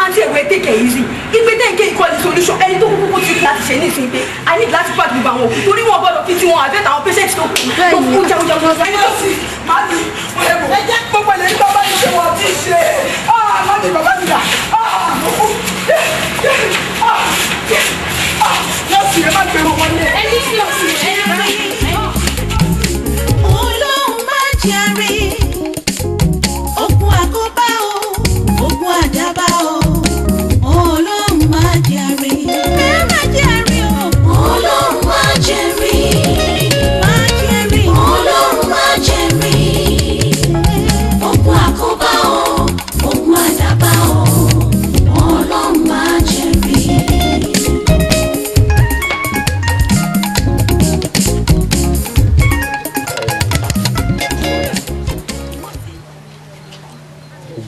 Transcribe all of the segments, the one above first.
Auntie, take it easy. If we take it equal solution, any to who put láti ṣe ní ìsìn pé I need láti pàdé gbogbo àwọn òkú torí wọn gbọ́dọ̀ fi tí wọn àbẹ́tà àwọn patients tó kù tó kú jẹun. Ẹni tó sì máa di gbogbo ilẹ̀ nígbà bá ṣe wọ́n ti ṣe máa di bàbá mi dà. Lọ́sì ẹ má gbé wọn wọlé. Ẹni tí o sì ẹ rí. Ọlọ́run má jẹ́rí. Ogun àkóbá o, ogun àdábá o. Ọlọ́run má jẹ́rí. Ẹ má jẹ́rí o. Ọlọ́run má jẹ́rí. Má jẹ́rí. Ọlọ́run má jẹ́rí. Ogun àkóbá o, ogun àdábá o. Ọlọ́run má jẹ́rí.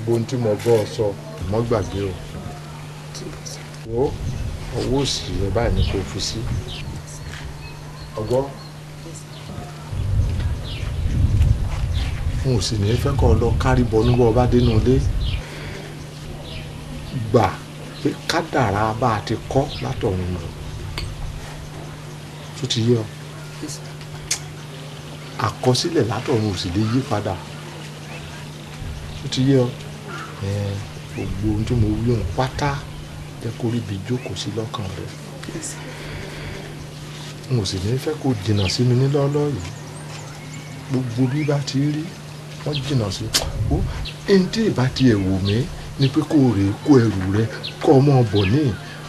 Ohun tí mo bọ́ ọ sọ mọ́ gbàgbé o wo owó òsì rẹ báyìí ni kò fi sí ọgbọ́n n ò sì ní fẹ́ kọ́ ọ lọ kárí bọnú bọ́ ọba dénú ilé gbà pé kádàrá bá a ti kọ́ látọ̀run lọ tó ti yé ọ àkọsílẹ̀ látọ̀run ò sì lè yí padà tó ti yé ọ gbogbo ohun tí mo wí ohun pátá jẹ́ kó rí ibi jókòó sí lọ́kàn rẹ̀ n ò sì ní fẹ́ kó jìnnà sí mi nílọ́lọ́ yìí gbogbo bí bá ti rí wọ́n jìnnà sí ó ẹni tí ìbá ti ẹ̀ wò mí ni pé kó rèé kó ẹrù rẹ kó ọmọ bọ̀ ní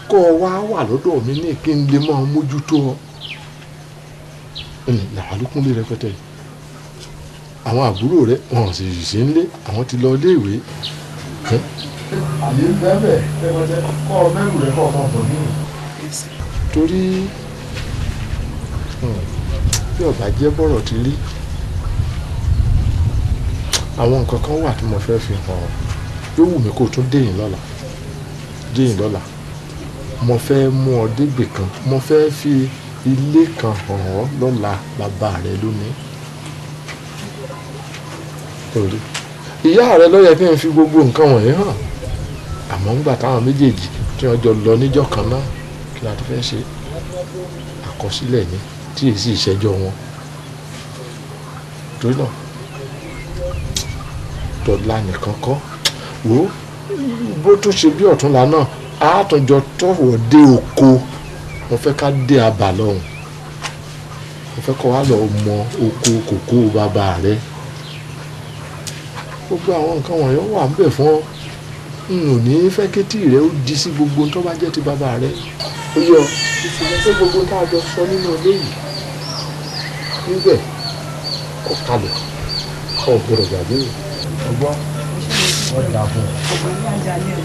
kó ọ wá wà lọ́dọ̀ mi ní kí n lè máa mójútó ọ làwálùkún lè rẹpẹtẹ àwọn àbúrò rẹ wọn sì sí nílé àwọn ti lọ iléèwé àyè bẹ́ẹ̀ tẹ́gbẹ́tẹ́ kọ́ ọ mẹ́rù rẹ kọ́ ọmọ bọ̀ nínú. torí bí ọ̀gá jẹ́ bọ̀rọ̀ ti rí àwọn nǹkan kan wà tí mo fẹ́ fi hàn ọ́ yóò wù mí kó tún déyìn lọ́la mo fẹ́ mú ọ dégbè kan mo fẹ́ fi ilé kan hàn ọ́ lọ́la bàbá rẹ lónìí. ìyá rẹ ló yẹ kí n fi gbogbo nǹkan wọ̀nyí hàn àmọ́ ńgbà táwọn méjèèjì tí wọ́n jọ lọ níjọ́ kan náà kí la ti fẹ́ ṣe àkọsílẹ̀ ni tí èyí sì ṣẹjọ́ wọn torí náà tọ́lá nìkan kọ́ wò ó bó tún ṣe bí ọ̀túnla náà àátọ́jọ tọ́wọ́ dé oko mo fẹ́ ká dé abà lọ́hùn mo fẹ́ kọ́ wá lọ mọ oko kòkó bàbá rẹ gbogbo àwọn nǹkan wọ̀nyí wà ń bẹ̀ fún ọ n ò ní fẹ́ kétí rẹ ó di sí gbogbo tó bá jẹ́ ti bàbá rẹ ó yẹ ọ pé gbogbo tá a jọ sọ nínú ilé yìí níbẹ̀ kọ́ kalẹ̀ ọ̀ gbọ́dọ̀ gbàgbé ọgbọ́n wọ́n dà fún ọ.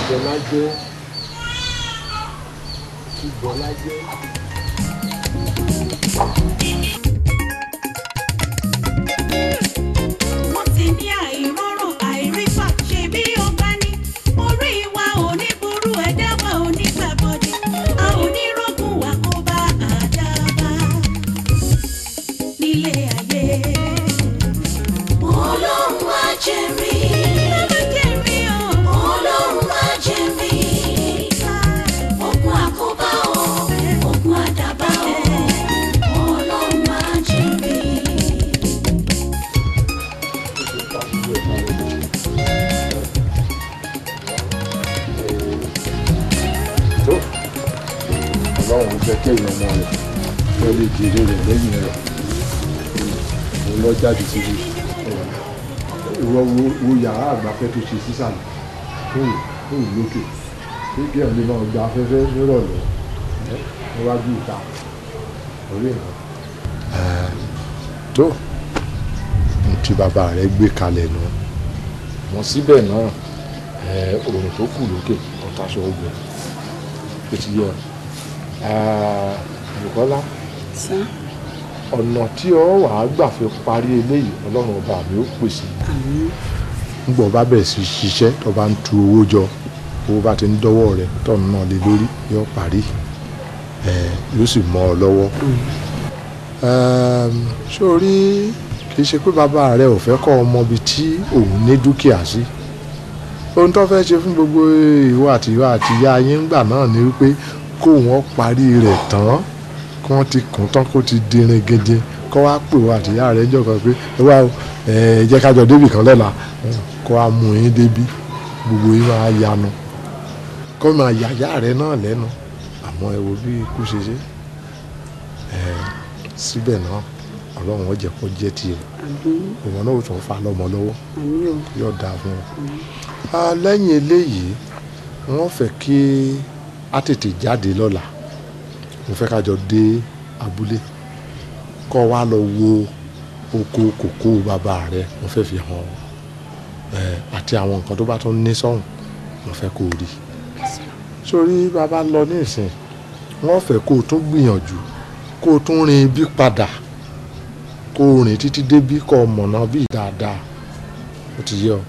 Bọ́lá jẹ́ kí Bọ́lá jẹ́. Wọ́n ti ní àìrọ́rùn àìrífà ṣe bí ó bá ní orí wa ò ní burú ẹ̀dá wa ò ní gbàbọ̀dé a ò ní rọ́gùn wa kó bá àdábà nílé ayé. Ọlọ́run á jẹ́rìí. Ọlọ́run jẹ́ kéèyàn ọmọ rẹ̀ kẹ́ lè jèrè rẹ̀ lẹ́yìn rẹ̀ òun lọ jáde síbi ìwọ wo yàrá àgbàfẹ́ tó ṣe sísàlẹ̀ fóònù lókè kéèké ẹ̀ lè máa gba afẹ́fẹ́ nírọ̀lẹ́ níwájú ìta orí ìran. tó tí bàbá rẹ̀ gbé kalẹ̀ nù wọ́n síbẹ̀ náà òrùn tó kù lókè ọ̀tàṣọ ọgbẹ́ ó ti yẹ Bukola ọ̀nà tí ọ wàá gbà fi parí eléyìí ọlọ́run ọba mi ó pèsè ńgbọ́ bá bẹ̀rẹ̀ sí ṣiṣẹ́ tó bá ń tu owó jọ owó bá ti ń dọ́wọ́ rẹ̀ tọ́nù náà lé lórí yóò parí yóò sì mọ́ ọ lọ́wọ́ sórí kì í ṣe pé bàbá rẹ ò fẹ́ kọ́ ọmọ bíi tí òun ní dúkìá sí ohun tó fẹ́ ṣe fún gbogbo ìwọ àti ìyá yín ńgbà náà ni wípé kó wọ́n parí rẹ̀ tán kí wọ́n ti kùn tán kó ti dirin gidi kó wá pè wọ́n àti ìyá rẹ̀ jọ̀kan pé ẹ wá jẹ́ ká jọ débì kan lọ́la kó wá mú yín débí gbogbo yín máa yanu kó máa yà ìyá rẹ̀ náà lẹ́nu àmọ́ ẹ wo bí ikú ṣe ṣe síbẹ̀ náà ọlọ́run ó jẹ́ kó jẹ́ tiẹ̀ ìwọ náà ó tún fa lọ́mọ lọ́wọ́ yóò dáa fún ọ. lẹ́yìn eléyìí wọ́n fẹ́ kí a tètè jáde lọ́la mo fẹ́ ká jọ dé abúlé kó wá lọ wo oko kòkó bàbá rẹ mo fẹ́ fi hàn àti àwọn nǹkan tó bá tún ní sọ́hùn mo fẹ́ kó rí sórí bàbá lọ ní ìsìn wọ́n fẹ́ kó o tún gbìyànjú kó o tún rin ibi padà kó o rìn títí débí kó o mọ̀nà bí dáadáa ó ti yẹ ọ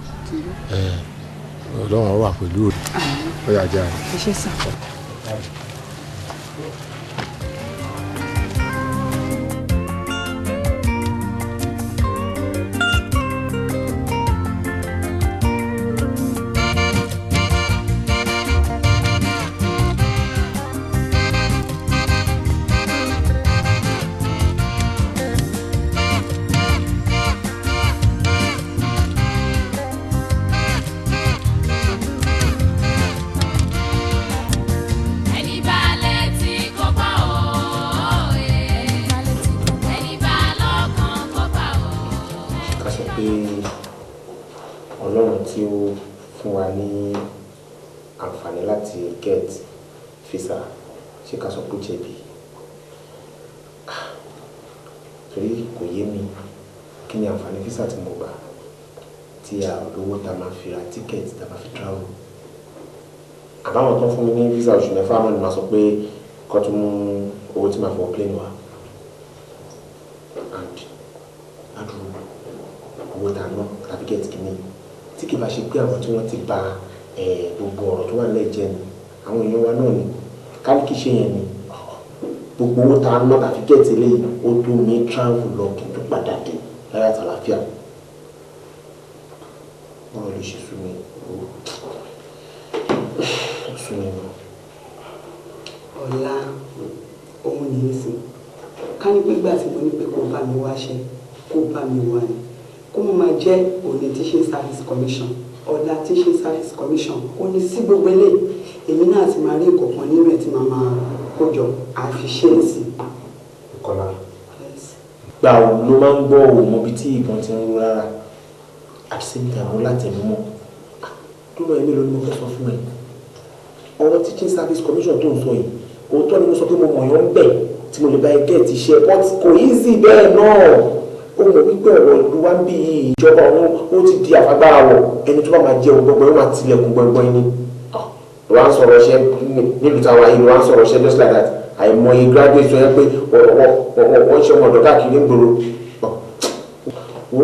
ọlọ́run wà pẹ̀lú òde ó yà já rẹ. ẹ ṣe sá. ọlọ́run tí ó fún wa ní àǹfààní láti get visa ṣé ká sọ pé jẹ̀bi torí kò yé mi kí ni àǹfààní visa tí mo gbà tí a lówó tá a máa fi ra ticket tá a máa fi travel àbáwọn tó fún mi ní visa oṣù mẹ́fà náà ni màá sọ pé kó tún mú owó tí màá fọ plane wa and adúrú owó tá a ná tàbí get kìíní tí kì bá ṣe pé àwọn tí wọ́n ti bà gbogbo ọ̀rọ̀ tó wà nílẹ̀ jẹ́ ni àwọn èèyàn wa náà ni káàkiri ṣe yẹn ni gbogbo owó tá a ná tàbí get eléyìí ó tó mi travel lọ kí n tó padà dé láyà tàlàfíà ọ̀rọ̀ lè ṣe sún mi sún mi lọ. ọ̀la òun ní í sìn ká ní gbígbà tí mo ní pé kó bá mi wáṣẹ́ kó bá mi wá ni kó mo máa jẹ́ òní teaching service commission ọ̀la teaching service commission ó ní sí gbogbo ilé èmi náà ti máa rí ìkọ̀kan nínú ẹ̀ tí màá máa kójọ àfiṣe é sí. Kọ́lá gbà wo ló máa ń gbọ́ òun mọ́bi tí ìbọn ti ń rú rárá at the same time ó láti ẹ̀mí mọ́ tó lọ ẹ̀mí ló ní mo fẹ́ sọ fún ẹ ọ̀rọ̀ teaching service commission tó ń sọ yìí òótọ́ ni mo sọ pé mo mọ̀ yàn ń bẹ̀ tí mo lè bá ẹgẹ́ ti ṣe but kò easy bẹ́ẹ̀ náà ó mọ̀ wípé ọ̀rọ̀ ìlú wa ń bí ìjọba ọ̀hún ó ti di àfagbára wọ̀ ẹni tó bá máa jẹun gbọgbọ́ yóò máa tilẹ̀kùn gbọgbọ́ ẹni ló wá ń sọ̀rọ̀ ṣẹ́ nílùú táwa yìí ló wá ń sọ̀rọ̀ ṣẹ́ just like that àìmọye graduate sọ yẹn pé wọ́n ṣe ọmọ ọ̀dọ́ káàkiri ń gbòòrò wo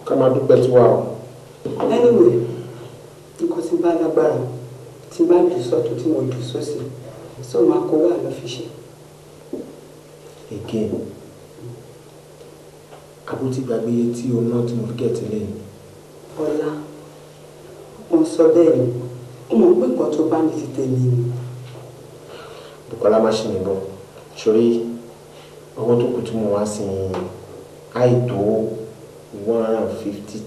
ká máa dúpẹ́ tí wà o. anyway nǹkan tí bá lágbára tí bá jù sọ́tún tí mo jù sósì sọ máa kó wà lọ fi ṣe. again àbótí gbàgbé tí o ná tí mo fi kẹ́ẹ̀tì lẹ́yìn. ọ̀la ò ń sọ bẹ́ẹ̀ ni ó mọ̀ pé nǹkan tó bá ní ti tẹ̀lé ni. Bùkọ́lá má ṣe nìbọn sórí owó tó kù tí mo wá sí àìtó 150